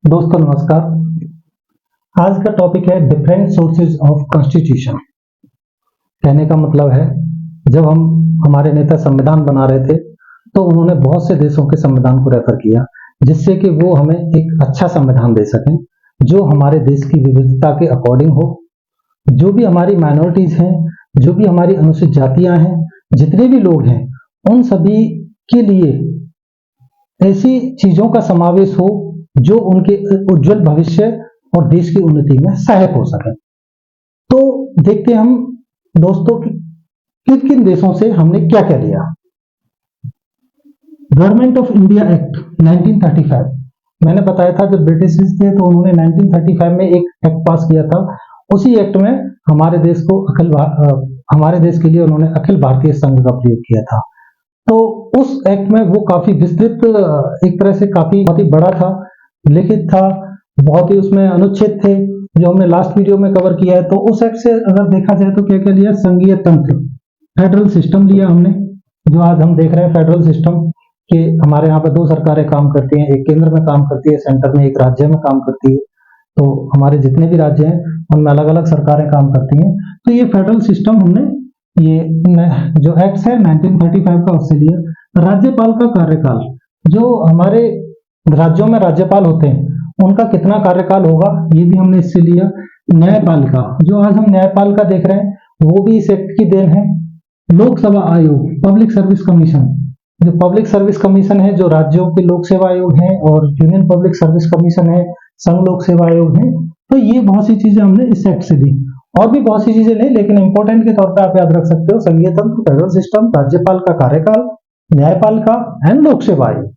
दोस्तों नमस्कार। आज का टॉपिक है डिफरेंट सोर्सेज ऑफ कॉन्स्टिट्यूशन। कहने का मतलब है, जब हम हमारे नेता संविधान बना रहे थे तो उन्होंने बहुत से देशों के संविधान को रेफर किया, जिससे कि वो हमें एक अच्छा संविधान दे सकें जो हमारे देश की विविधता के अकॉर्डिंग हो। जो भी हमारी माइनॉरिटीज हैं, जो भी हमारी अनुसूचित जातियां हैं, जितने भी लोग हैं, उन सभी के लिए ऐसी चीजों का समावेश हो जो उनके उज्जवल भविष्य और देश की उन्नति में सहायक हो सके। तो देखते हैं हम दोस्तों कि किन किन देशों से हमने क्या क्या लिया। गवर्नमेंट ऑफ इंडिया एक्ट 1935, मैंने बताया था जब ब्रिटिश थे तो उन्होंने 1935 में एक एक्ट पास किया था। उसी एक्ट में हमारे देश को हमारे देश के लिए उन्होंने अखिल भारतीय संघ का प्रयोग किया था। तो उस एक्ट में वो काफी विस्तृत, एक तरह से काफी बहुत ही बड़ा था, लिखित था, बहुत ही उसमें अनुच्छेद थे जो हमने लास्ट वीडियो में कवर किया है। तो उस एक्ट से अगर देखा जाए तो क्या क्या लिया, संघीय तंत्र, फेडरल सिस्टम लिया हमने, जो आज हम देख रहे हैं फेडरल सिस्टम कि हमारे यहाँ पर दो सरकारें काम करती हैं, एक केंद्र में काम करती है सेंटर में, एक राज्य में काम करती है। तो हमारे जितने भी राज्य हैं उनमें अलग अलग सरकारें काम करती हैं। तो ये फेडरल सिस्टम हमने ये जो एक्ट है 1935 का उससे लिया। राज्यपाल का कार्यकाल, जो हमारे राज्यों में राज्यपाल होते हैं उनका कितना कार्यकाल होगा, ये भी हमने इससे लिया। न्यायपालिका, जो आज हम न्यायपालिका देख रहे हैं वो भी इस एक्ट की देन है। लोकसभा आयोग, पब्लिक सर्विस कमीशन, जो पब्लिक सर्विस कमीशन है, जो राज्यों के लोक सेवा आयोग है, और यूनियन पब्लिक सर्विस कमीशन है, संघ लोक सेवा आयोग है। तो ये बहुत सी चीजें हमने इस एक्ट से दी। और भी बहुत सी चीजें नहीं, लेकिन इंपॉर्टेंट के तौर पर आप याद रख सकते हो, संघीय तंत्र, फेडरल सिस्टम, राज्यपाल का कार्यकाल, न्यायपालिका एंड लोक सेवा आयोग।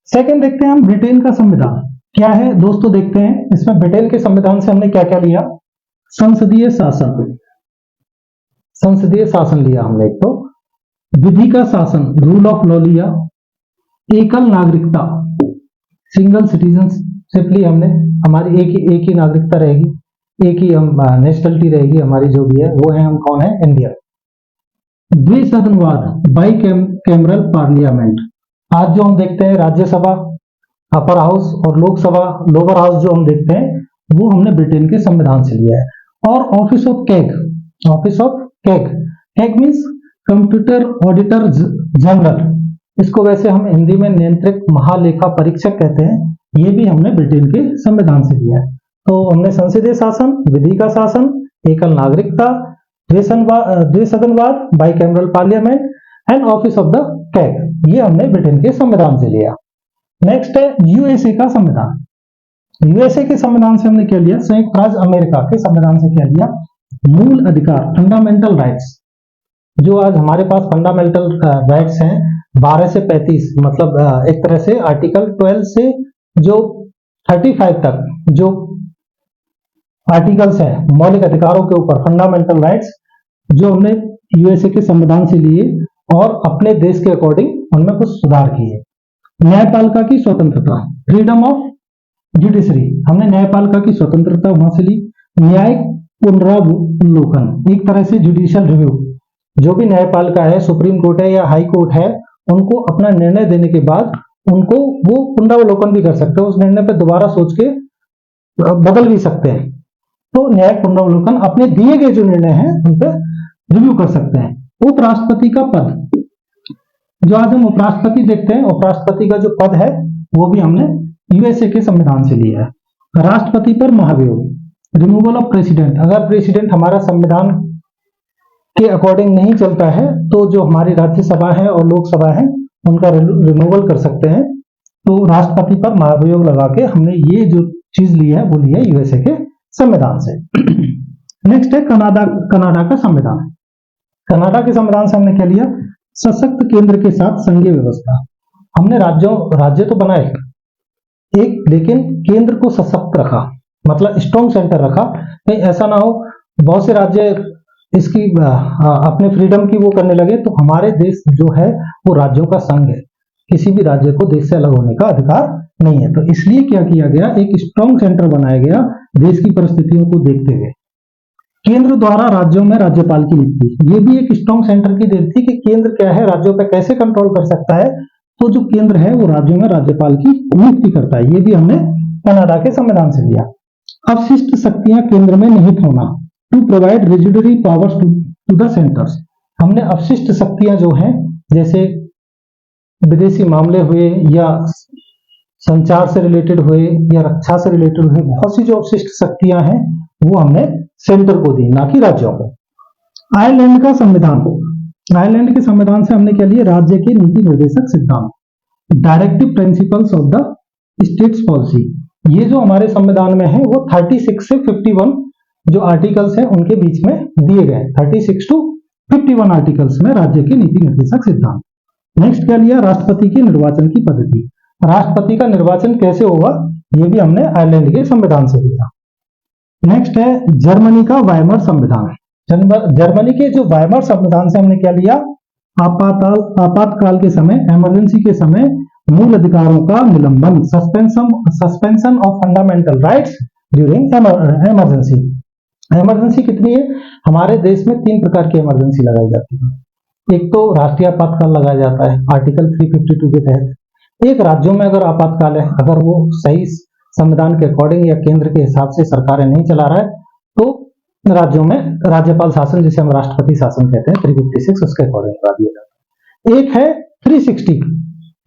सेकंड देखते हैं हम ब्रिटेन का संविधान क्या है। दोस्तों देखते हैं इसमें ब्रिटेन के संविधान से हमने क्या क्या लिया। संसदीय शासन, संसदीय शासन लिया हमने। एक तो विधि का शासन, रूल ऑफ लॉ लिया। एकल नागरिकता, सिंगल सिटीजनशिप ली हमने, हमारी एक ही नागरिकता रहेगी, एक ही हम नेशनलिटी रहेगी हमारी, जो भी है वो है, हम कौन है, इंडिया। द्विसदनवाद, बाई कैमरल पार्लियामेंट, आज जो हम देखते हैं राज्यसभा अपर हाउस और लोकसभा लोअर हाउस जो हम देखते हैं वो हमने ब्रिटेन के संविधान से लिया है। और office of CAG, office of CAG, CAG means computer auditor general, इसको वैसे हम हिंदी में नियंत्रक महालेखा परीक्षक कहते हैं, ये भी हमने ब्रिटेन के संविधान से लिया है। तो हमने संसदीय शासन, विधि का शासन, एकल नागरिकता, द्विसदनवाद, bicameral parliament and office of the CAG, ये हमने ब्रिटेन के संविधान से लिया। नेक्स्ट है यूएसए का संविधान। यूएसए के संविधान से हमने क्या लिया, संयुक्त राज्य अमेरिका के संविधान से क्या लिया, मूल अधिकार, फंडामेंटल राइट्स, जो आज हमारे पास फंडामेंटल राइट्स हैं 12 से 35, मतलब एक तरह से आर्टिकल 12 से जो 35 तक जो आर्टिकल्स हैं मौलिक अधिकारों के ऊपर, फंडामेंटल राइट्स, जो हमने यूएसए के संविधान से लिए और अपने देश के अकॉर्डिंग उनमें कुछ सुधार किए। न्यायपालिका की स्वतंत्रता, फ्रीडम ऑफ जुडिशरी, हमने न्यायपालिका की स्वतंत्रता वहां से ली। न्यायिक पुनरावलोकन, एक तरह से जुडिशियल रिव्यू, जो भी न्यायपालिका है, सुप्रीम कोर्ट है या हाई कोर्ट है, उनको अपना निर्णय देने के बाद उनको वो पुनरावलोकन भी कर सकते हैं, उस निर्णय पर दोबारा सोच के बदल भी सकते हैं। तो न्यायिक पुनरावलोकन, अपने दिए गए जो निर्णय हैं उन पर रिव्यू कर सकते हैं। उपराष्ट्रपति का पद, जो आज हम उपराष्ट्रपति देखते हैं, उपराष्ट्रपति का जो पद है वो भी हमने यूएसए के संविधान से लिया है। राष्ट्रपति पर महाभियोग, रिमूवल ऑफ प्रेसिडेंट, अगर प्रेसिडेंट हमारा संविधान के अकॉर्डिंग नहीं चलता है तो जो हमारी राज्यसभा है और लोकसभा है उनका रिमूवल कर सकते हैं। तो राष्ट्रपति पर महाभियोग लगा के हमने ये जो चीज ली है वो ली है यूएसए के संविधान से। नेक्स्ट है कनाडा का संविधान। कनाडा के संविधान से हमने क्या लिया, सशक्त केंद्र के साथ संघीय व्यवस्था। हमने राज्य तो बनाए एक, लेकिन केंद्र को सशक्त रखा, मतलब स्ट्रॉन्ग सेंटर रखा। कहीं ऐसा ना हो बहुत से राज्य इसकी अपने फ्रीडम की वो करने लगे, तो हमारे देश जो है वो राज्यों का संघ है, किसी भी राज्य को देश से अलग होने का अधिकार नहीं है। तो इसलिए क्या किया गया, एक स्ट्रॉन्ग सेंटर बनाया गया देश की परिस्थितियों को देखते हुए। केंद्र द्वारा राज्यों में राज्यपाल की नियुक्ति, ये भी एक स्ट्रॉन्ग सेंटर की देन थी कि केंद्र क्या है, राज्यों पर कैसे कंट्रोल कर सकता है। तो जो केंद्र है वो राज्यों में राज्यपाल की नियुक्ति करता है, ये भी हमने कनाडा के संविधान से लिया। अवशिष्ट शक्तियां केंद्र में निहित होना, to provide residuary powers to the centers. हमने अवशिष्ट शक्तियां जो हैं, जैसे विदेशी मामले हुए या संचार से रिलेटेड हुए या रक्षा से रिलेटेड हुए, बहुत सी जो अवशिष्ट शक्तियां हैं वो हमने सेंटर को दी, ना कि राज्यों को। आयरलैंड का संविधान, आयरलैंड के संविधान से हमने क्या लिया, राज्य के नीति निर्देशक सिद्धांत, directive principles of the states policy. ये जो हमारे संविधान में है वो 36 से 51 जो आर्टिकल्स हैं उनके बीच में दिए गए, 36 टू 51 आर्टिकल्स में राज्य के नीति निर्देशक सिद्धांत। नेक्स्ट क्या लिया, राष्ट्रपति के निर्वाचन की पद्धति, राष्ट्रपति का निर्वाचन कैसे होगा ये भी हमने आयरलैंड के संविधान से लिया। नेक्स्ट है जर्मनी का वाइमर संविधान। जर्मनी के जो वाइमर संविधान से हमने क्या लिया, आपातकाल के समय, इमरजेंसी के समय मूल अधिकारों का निलंबन, suspension of fundamental rights during emergency. Emergency कितनी है, हमारे देश में 3 प्रकार की इमरजेंसी लगाई जाती है। एक तो राष्ट्रीय आपातकाल लगाया जाता है आर्टिकल 352 के तहत। एक राज्यों में अगर आपातकाल है, अगर वो सही संविधान के अकॉर्डिंग या केंद्र के हिसाब से सरकारें नहीं चला रहा है तो राज्यों में राज्यपाल शासन, जिसे हम राष्ट्रपति शासन कहते हैं, 356 उसके अकॉर्डिंग लगा दिया जाता है। एक है 360।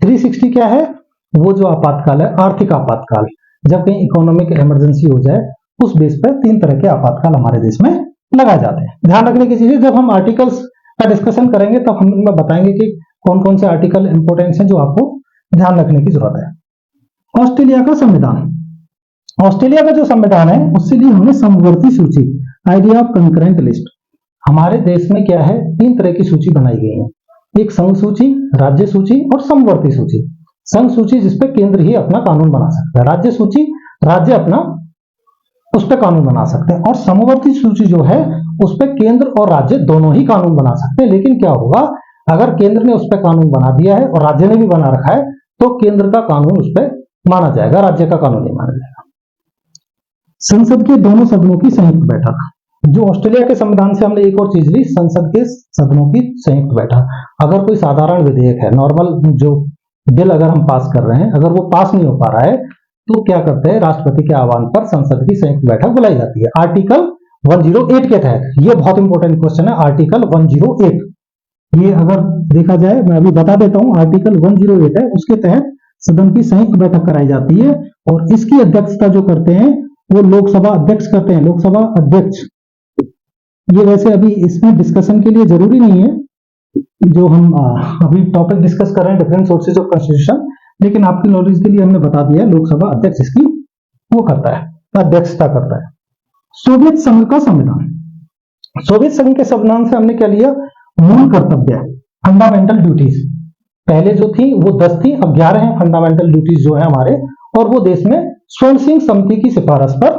360 क्या है, वो जो आपातकाल है आर्थिक आपातकाल, जब कहीं इकोनॉमिक इमरजेंसी हो जाए उस बेस पर 3 तरह के आपातकाल हमारे देश में लगाए जाते हैं। ध्यान रखने की चीज है, जब हम आर्टिकल्स का डिस्कशन करेंगे तब हम इनमें बताएंगे कि कौन कौन से आर्टिकल इंपोर्टेंट हैं जो आपको ध्यान रखने की जरूरत है। ऑस्ट्रेलिया का संविधान, ऑस्ट्रेलिया का जो संविधान है उससे लिए हमने समवर्ती सूची, आइडिया ऑफ कंकरेंट लिस्ट। हमारे देश में क्या है, 3 तरह की सूची बनाई गई है, एक संघ सूची, राज्य सूची और समवर्ती सूची। संघ सूची जिसपे केंद्र ही अपना कानून बना सकता है, राज्य सूची राज्य अपना उस पर कानून बना सकते हैं, और समवर्ती सूची जो है उस पर केंद्र और राज्य दोनों ही कानून बना सकते हैं। लेकिन क्या होगा, अगर केंद्र ने उस पर कानून बना दिया है और राज्य ने भी बना रखा है तो केंद्र का कानून उस पर माना जाएगा, राज्य का कानून नहीं माना जाएगा। संसद के दोनों सदनों की संयुक्त बैठक, जो ऑस्ट्रेलिया के संविधान से हमने एक और चीज ली, संसद के सदनों की संयुक्त बैठक। अगर कोई साधारण विधेयक है, नॉर्मल जो बिल अगर हम पास कर रहे हैं, अगर वो पास नहीं हो पा रहा है तो क्या करते हैं, राष्ट्रपति के आह्वान पर संसद की संयुक्त बैठक बुलाई जाती है आर्टिकल 108 के तहत। ये बहुत इंपॉर्टेंट क्वेश्चन है, आर्टिकल 108। ये अगर देखा जाए, मैं अभी बता देता हूं, आर्टिकल 108 है, उसके तहत सदन की संयुक्त बैठक कराई जाती है और इसकी अध्यक्षता जो करते हैं वो लोकसभा अध्यक्ष करते हैं, लोकसभा अध्यक्ष। ये वैसे अभी इसमें डिस्कशन के लिए जरूरी नहीं है, जो हम अभी टॉपिक डिस्कस कर रहे हैं डिफरेंट सोर्सेज ऑफ कॉन्स्टिट्यूशन, लेकिन आपकी नॉलेज के लिए हमने बता दिया है, लोकसभा अध्यक्ष इसकी वो करता है, अध्यक्षता करता है। सोवियत संघ का संविधान, सोवियत संघ के संविधान से हमने क्या लिया, मूल कर्तव्य, फंडामेंटल ड्यूटीज। पहले जो थी वो 10 थी, अब 11 है फंडामेंटल ड्यूटीज जो है हमारे, और वो देश में स्वर्ण सिंह समिति की सिफारिश पर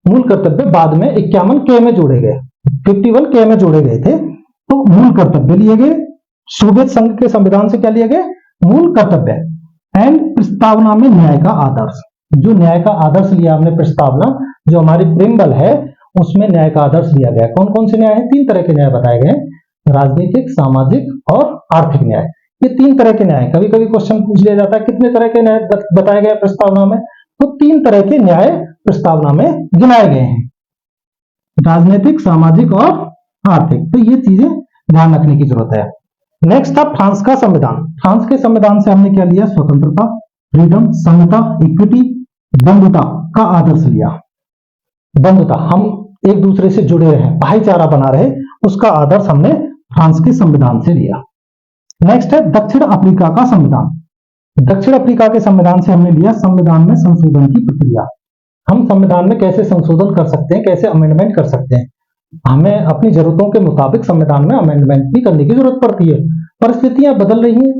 मूल कर्तव्य बाद में 51 के में जोड़े गए, 51 के में जोड़े गए थे, तो मूल कर्तव्य लिए गए। सोवियत संघ के संविधान से क्या लिए गए, मूल कर्तव्य। एंड प्रस्तावना में न्याय का आदर्श, जो न्याय का आदर्श लिया हमने, प्रस्तावना जो हमारी प्रिम्बल है उसमें न्याय का आदर्श लिया गया। कौन कौन से न्याय है, 3 तरह के न्याय बताए गए, राजनीतिक, सामाजिक और आर्थिक न्याय। ये 3 तरह के न्याय, कभी कभी क्वेश्चन पूछ लिया जाता है कितने तरह के न्याय बताए गए प्रस्तावना में, तो 3 तरह के न्याय प्रस्तावना में गिनाए गए हैं, राजनीतिक, सामाजिक और आर्थिक। तो ये चीजें ध्यान रखने की जरूरत है। नेक्स्ट था फ्रांस का संविधान। फ्रांस के संविधान से हमने क्या लिया, स्वतंत्रता, फ्रीडम, समता, इक्विटी, बंधुता का आदर्श लिया। बंधुता, हम एक दूसरे से जुड़े रहे, भाईचारा बना रहे, उसका आदर्श हमने फ्रांस के संविधान से लिया। नेक्स्ट है दक्षिण अफ्रीका का संविधान। दक्षिण अफ्रीका के संविधान से हमने लिया संविधान में संशोधन की प्रक्रिया। हम संविधान में कैसे संशोधन कर सकते हैं, कैसे अमेंडमेंट कर सकते हैं। हमें अपनी जरूरतों के मुताबिक संविधान में अमेंडमेंट भी करने की जरूरत पड़ती है, परिस्थितियां बदल रही हैं,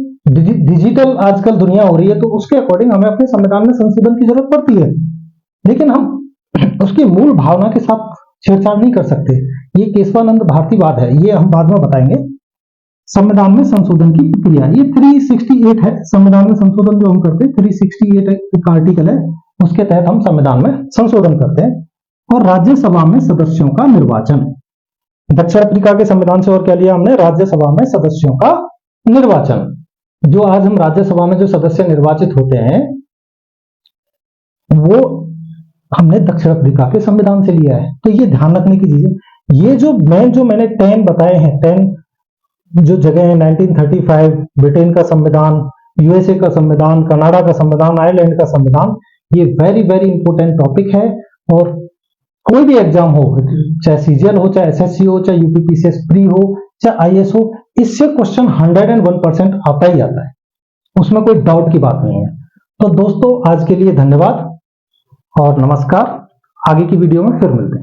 डिजिटल आजकल दुनिया हो रही है, तो उसके अकॉर्डिंग हमें अपने संविधान में संशोधन की जरूरत पड़ती है, लेकिन हम उसकी मूल भावना के साथ छेड़छाड़ नहीं कर सकते। ये केशवानंद भारतीवाद है, ये हम बाद में बताएंगे। संविधान में संशोधन की प्रक्रिया, ये 368 है संविधान में संशोधन जो हम करते हैं, 368 एक आर्टिकल है, उसके तहत हम संविधान में संशोधन करते हैं। और राज्यसभा में सदस्यों का निर्वाचन, दक्षिण अफ्रीका के संविधान से और क्या लिया हमने, राज्यसभा में सदस्यों का निर्वाचन। जो आज हम राज्यसभा में जो सदस्य निर्वाचित होते हैं वो हमने दक्षिण अफ्रीका के संविधान से लिया है। तो ये ध्यान रखने की चीज है। ये जो मैंने 10 बताए हैं, 10 जो जगह है, 1935 ब्रिटेन का संविधान, यूएसए का संविधान, कनाडा का संविधान, आयरलैंड का संविधान, ये वेरी वेरी इंपॉर्टेंट टॉपिक है। और कोई भी एग्जाम हो, चाहे सीजीएल हो, चाहे एसएससी हो, चाहे यूपीपीसीएस प्री हो, चाहे आईएएस हो, इससे क्वेश्चन 101% आता ही आता है, उसमें कोई डाउट की बात नहीं है। तो दोस्तों आज के लिए धन्यवाद और नमस्कार। आगे की वीडियो में फिर मिलते हैं।